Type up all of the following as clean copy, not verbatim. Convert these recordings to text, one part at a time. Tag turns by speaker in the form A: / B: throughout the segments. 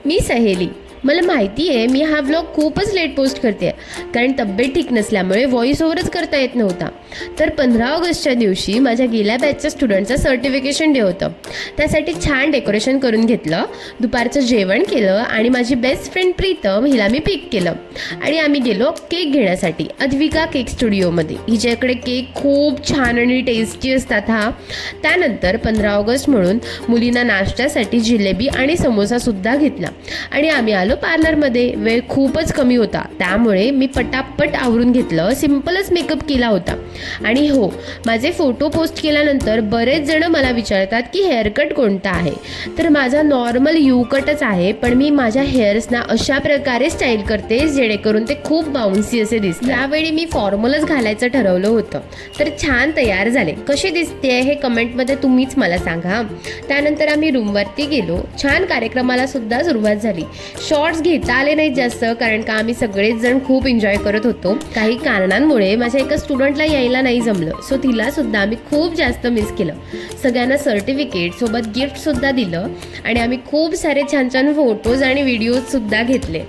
A: मी सहेली. मला माहिती आहे मी हा व्लॉग खूपच लेट पोस्ट करते कारण तब्येत ठीक नसल्यामुळे व्हॉइस ओव्हरच करता येत नव्हता. तर 15 ऑगस्टच्या दिवशी माझ्या गेल्या बॅचच्या स्टुडंटचं सर्टिफिकेशन डे होतं. त्यासाठी छान डेकोरेशन करून घेतलं, दुपारचं जेवण केलं आणि माझी बेस्ट फ्रेंड प्रीतम हिला मी पिक केलं आणि आम्ही गेलो केक घेण्यासाठी अद्विका केक स्टुडिओमध्ये. हिच्याकडे केक खूप छान आणि टेस्टी असतात हा. त्यानंतर 15 ऑगस्ट म्हणून मुलींना नाश्त्यासाठी जिलेबी आणि समोसासुद्धा घेतला आणि आम्ही आलो पार्लरमध्ये. वेळ खूपच कमी होता त्यामुळे मी पटापट आवरून घेतलं, सिम्पलच मेकअप केला होता. आणि हो, माझे फोटो पोस्ट केल्यानंतर बरेच जण मला विचारतात की हेअरकट कोणता आहे. तर माझा नॉर्मल यू कटच आहे, पण मी माझ्या हेअर्सना अशा प्रकारे स्टाईल करते जेणेकरून ते खूप बाउन्सी असे दिसते. यावेळी मी फॉर्मलच घालायचं ठरवलं होतं. तर छान तयार झाले. कशी दिसते हे कमेंटमध्ये तुम्हीच मला सांगा. त्यानंतर आम्ही रूमवरती गेलो. छान कार्यक्रमाला सुद्धा सुरुवात झाली. शॉर्ट्स घेता आले नाहीत जास्त कारण का आम्ही सगळेच जण खूप एन्जॉय करत होतो. काही कारणांमुळे माझ्या एका स्टुडंटला यायला नाही जमलं, सो तिला सुद्धा आम्ही खूप जास्त मिस केलं. सगळ्यांना सर्टिफिकेट सोबत गिफ्ट सुद्धा दिलं आणि आम्ही खूप सारे छान छान फोटोज आणि व्हिडिओज सुद्धा घेतले.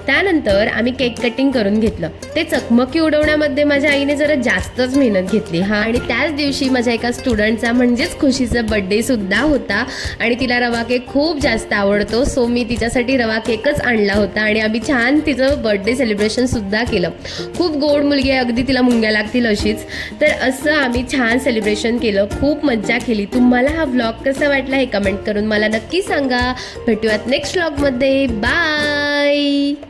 A: त्यानंतर आम्ही केक कटिंग करून घेतलं. ते चकमकी उडवण्यामध्ये माझ्या आईने जरा जास्तच मेहनत घेतली आणि त्याच दिवशी माझ्या एका स्टुडंटचा म्हणजेच खुशीचा बर्थडे सुद्धा होता आणि तिला रवा केक खूप जास्त आवडतो, सो मी तिच्यासाठी रवा केकच आणला होता आणि आम्ही छान तिचं बर्थडे सेलिब्रेशन सुद्धा केलं. खूप गोड मुलगी आहे, अगदी तिला मुंग्या लागतील अशीच. तर असं आम्ही छान सेलिब्रेशन केलं, खूप मज्जा केली. तुम्हाला हा व्लॉग कसा वाटला हे कमेंट करून मला नक्की सांगा. भेटूयात नेक्स्ट व्लॉगमध्ये. बाय.